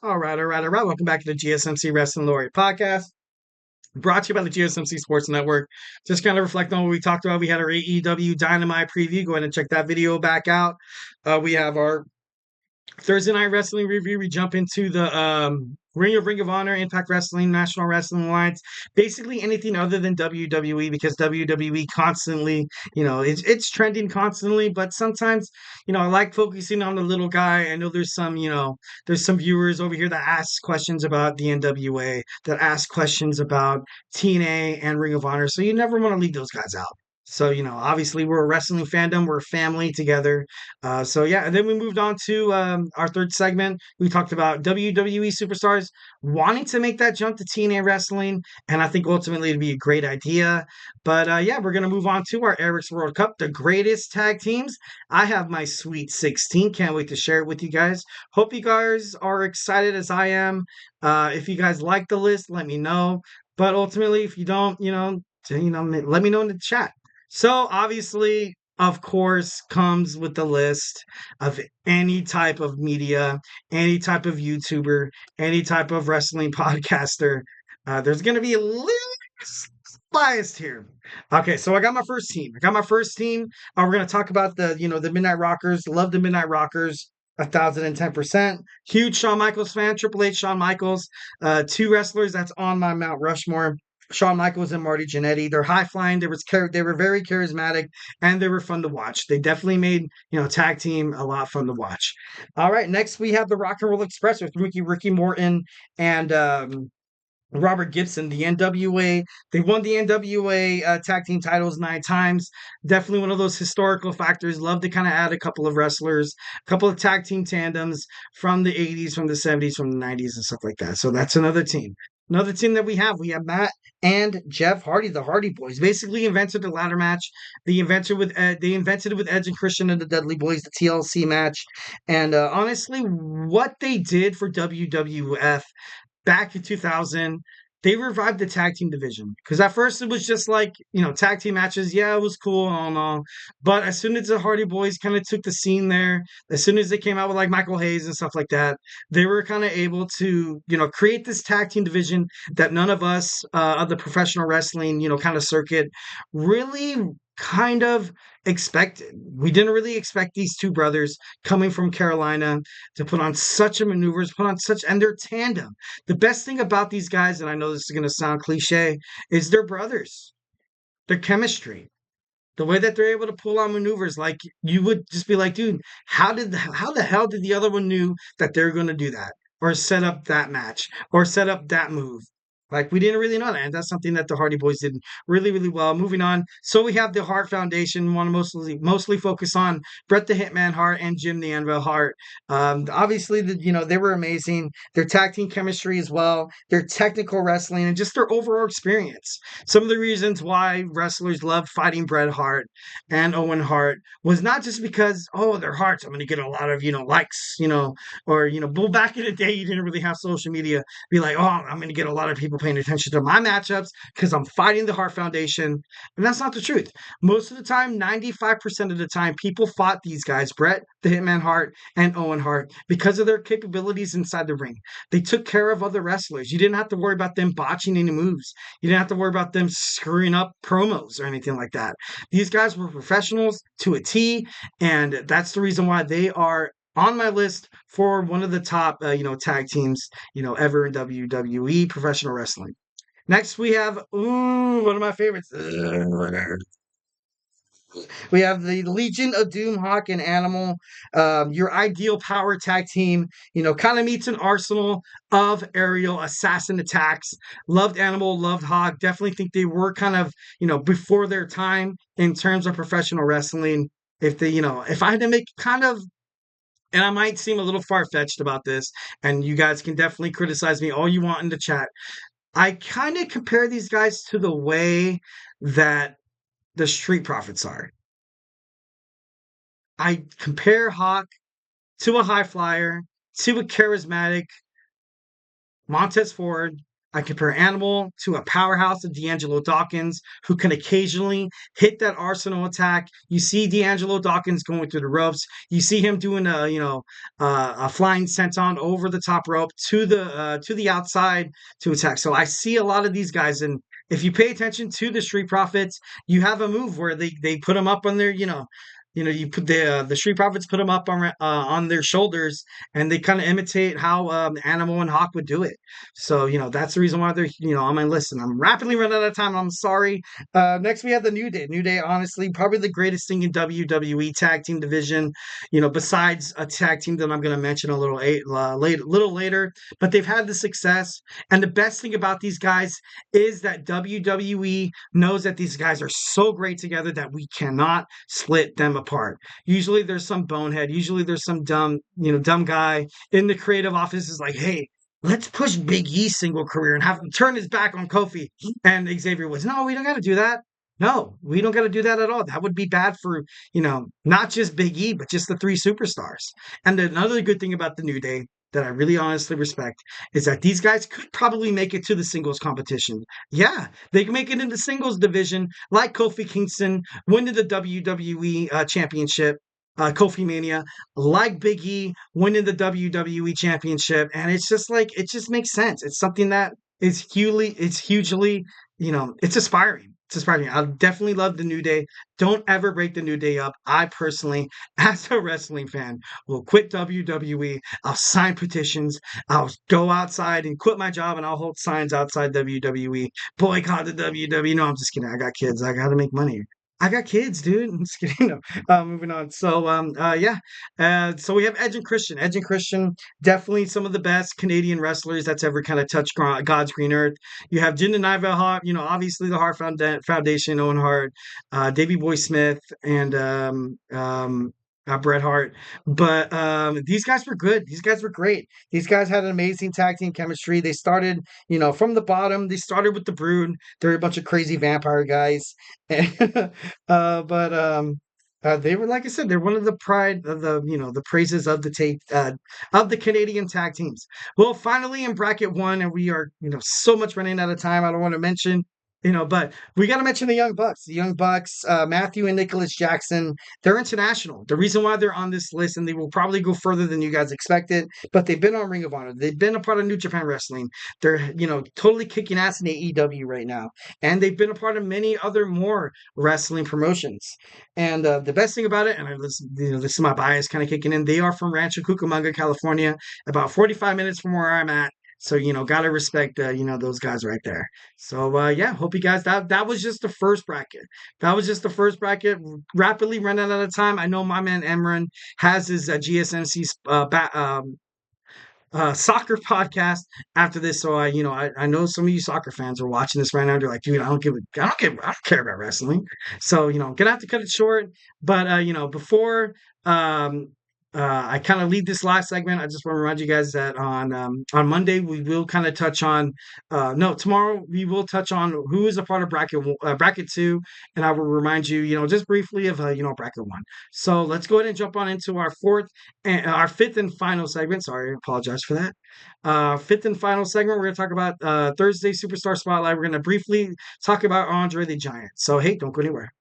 All right. Welcome back to the GSMC Wrestling Laureate podcast, brought to you by the GSMC Sports Network. Just kind of reflect on what we talked about. We had our AEW Dynamite preview. Go ahead and check that video back out. We have our Thursday Night Wrestling review. We jump into the Ring of Honor, Impact Wrestling, National Wrestling Alliance, basically anything other than WWE, because WWE constantly, it's trending constantly. But sometimes, I like focusing on the little guy. I know there's some viewers over here that ask questions about the NWA, that ask questions about TNA and Ring of Honor. So you never want to leave those guys out. So, obviously we're a wrestling fandom. We're a family together. And then we moved on to our third segment. We talked about WWE superstars wanting to make that jump to TNA wrestling, and I think ultimately it'd be a great idea. But we're gonna move on to our Eric's World Cup, the greatest tag teams. I have my Sweet 16. Can't wait to share it with you guys. Hope you guys are excited as I am. If you guys like the list, let me know. But ultimately, if you don't, let me know in the chat. So obviously, of course, comes with the list of any type of media, any type of YouTuber, any type of wrestling podcaster. There's going to be a little biased here. Okay, so I got my first team. We're going to talk about the Midnight Rockers. Love the Midnight Rockers. 1,010%. Huge Shawn Michaels fan. Triple H, Shawn Michaels. Two wrestlers that's on my Mount Rushmore. Shawn Michaels and Marty Jannetty. They're high flying. They were very charismatic, and they were fun to watch. They definitely made tag team a lot fun to watch. All right, next we have the Rock and Roll Express with Ricky Morton and Robert Gibson, the NWA. They won the NWA tag team titles 9 times. Definitely one of those historical factors. Love to kind of add a couple of wrestlers, a couple of tag team tandems from the 80s, from the 70s, from the 90s, and stuff like that. So that's another team. Another team that we have Matt and Jeff Hardy, the Hardy Boys. Basically invented the ladder match. They invented it with Edge and Christian and the Dudley Boys, the TLC match. And honestly, what they did for WWF back in 2000, they revived the tag team division. Because at first it was just like, tag team matches. Yeah, it was cool and all. But as soon as the Hardy Boys kind of took the scene there, as soon as they came out with like Michael Hayes and stuff like that, they were kind of able to, create this tag team division that none of us of the professional wrestling, kind of circuit really kind of expected. We didn't really expect these two brothers coming from Carolina to put on such a maneuvers, and their tandem. The best thing about these guys, and I know this is going to sound cliche, is their brothers, their chemistry, the way that they're able to pull on maneuvers. Like you would just be like, dude, how the hell did the other one knew that they're going to do that or set up that match or set up that move? Like we didn't really know that, and that's something that the Hardy Boys did really, really well. Moving on, so we have the Hart Foundation. Want to mostly focus on Bret the Hitman Hart and Jim the Anvil Hart. Obviously, they were amazing. Their tag team chemistry as well, their technical wrestling, and just their overall experience. Some of the reasons why wrestlers loved fighting Bret Hart and Owen Hart was not just because, oh, they're Harts, I'm going to get a lot of likes, or well, back in the day you didn't really have social media. Be like, oh, I'm going to get a lot of people paying attention to my matchups because I'm fighting the Hart Foundation. And that's not the truth. Most of the time, 95% of the time, people fought these guys, Bret, the Hitman Hart, and Owen Hart, because of their capabilities inside the ring. They took care of other wrestlers. You didn't have to worry about them botching any moves. You didn't have to worry about them screwing up promos or anything like that. These guys were professionals to a T, and that's the reason why they are on my list for one of the top, tag teams, ever in WWE professional wrestling. Next, we have one of my favorites. We have the Legion of Doom, Hawk, and Animal. Your ideal power tag team, kind of meets an arsenal of aerial assassin attacks. Loved Animal, loved Hawk. Definitely think they were kind of, before their time in terms of professional wrestling. If I had to make kind of, and I might seem a little far-fetched about this, and you guys can definitely criticize me all you want in the chat. I kind of compare these guys to the way that the Street Profits are. I compare Hawk to a high flyer, to a charismatic Montez Ford, I compare Animal to a powerhouse of D'Angelo Dawkins who can occasionally hit that Arsenal attack. You see D'Angelo Dawkins going through the ropes. You see him doing a flying senton over the top rope to the outside to attack. So I see a lot of these guys, and if you pay attention to the Street Profits, you have a move where they put them up on their you put the Street Profits put them up on their shoulders, and they kind of imitate how Animal and Hawk would do it. So that's the reason why they're on my list. And I'm rapidly running out of time. I'm sorry. Next we have the New Day. New Day, honestly, probably the greatest thing in WWE tag team division. Besides a tag team that I'm going to mention a little later. But they've had the success, and the best thing about these guys is that WWE knows that these guys are so great together that we cannot split them apart. Usually there's some bonehead. Usually there's some dumb guy in the creative office is like, hey, let's push Big E's single career and have him turn his back on Kofi. And Xavier was, no, we don't got to do that. No, we don't got to do that at all. That would be bad for, not just Big E, but just the three superstars. And another good thing about the New Day that I really honestly respect is that these guys could probably make it to the singles competition. Yeah, they can make it in the singles division like Kofi Kingston, winning the WWE championship, Kofi Mania, like Big E, winning the WWE championship. And it's just like, it just makes sense. It's something that is hugely, it's aspiring. It's aspiring. I definitely love the New Day. Don't ever break the New Day up. I personally, as a wrestling fan, will quit WWE. I'll sign petitions. I'll go outside and quit my job, and I'll hold signs outside WWE. Boycott the WWE. No, I'm just kidding. I got kids. I got to make money. I got kids, dude. I'm just kidding. No. Moving on. So, yeah. So we have Edge and Christian. Edge and Christian, definitely some of the best Canadian wrestlers that's ever kind of touched God's green earth. You have Jinder Mahal Hart, obviously the Hart Foundation, Owen Hart, Davey Boy Smith, and Bret Hart. But these guys were good. These guys were great. These guys had an amazing tag team chemistry. They started, from the bottom. They started with the Brood. They're a bunch of crazy vampire guys. But they were, like I said, they're one of the pride of the praises of the Canadian tag teams. Well, finally in bracket one, and we are so much running out of time. I don't want to mention. But we got to mention the Young Bucks. The Young Bucks, Matthew and Nicholas Jackson, they're international. The reason why they're on this list, and they will probably go further than you guys expected, but they've been on Ring of Honor. They've been a part of New Japan Wrestling. They're, totally kicking ass in AEW right now. And they've been a part of many other more wrestling promotions. And the best thing about it, and this is my bias kind of kicking in, they are from Rancho Cucamonga, California, about 45 minutes from where I'm at. So, gotta respect, those guys right there. So, yeah, hope you guys, that was just the first bracket. That was just the first bracket. Rapidly running out of time. I know my man Emran has his GSMC soccer podcast after this. So I know some of you soccer fans are watching this right now. They're like, dude, I don't care about wrestling. So, gonna have to cut it short. But, before, I kind of lead this last segment. I just want to remind you guys that on Monday we will kind of touch on. No, tomorrow we will touch on who is a part of bracket two, and I will remind you, just briefly of bracket one. So let's go ahead and jump on into our fifth and final segment. Sorry, I apologize for that. Fifth and final segment. We're going to talk about Thursday Superstar Spotlight. We're going to briefly talk about Andre the Giant. So hey, don't go anywhere.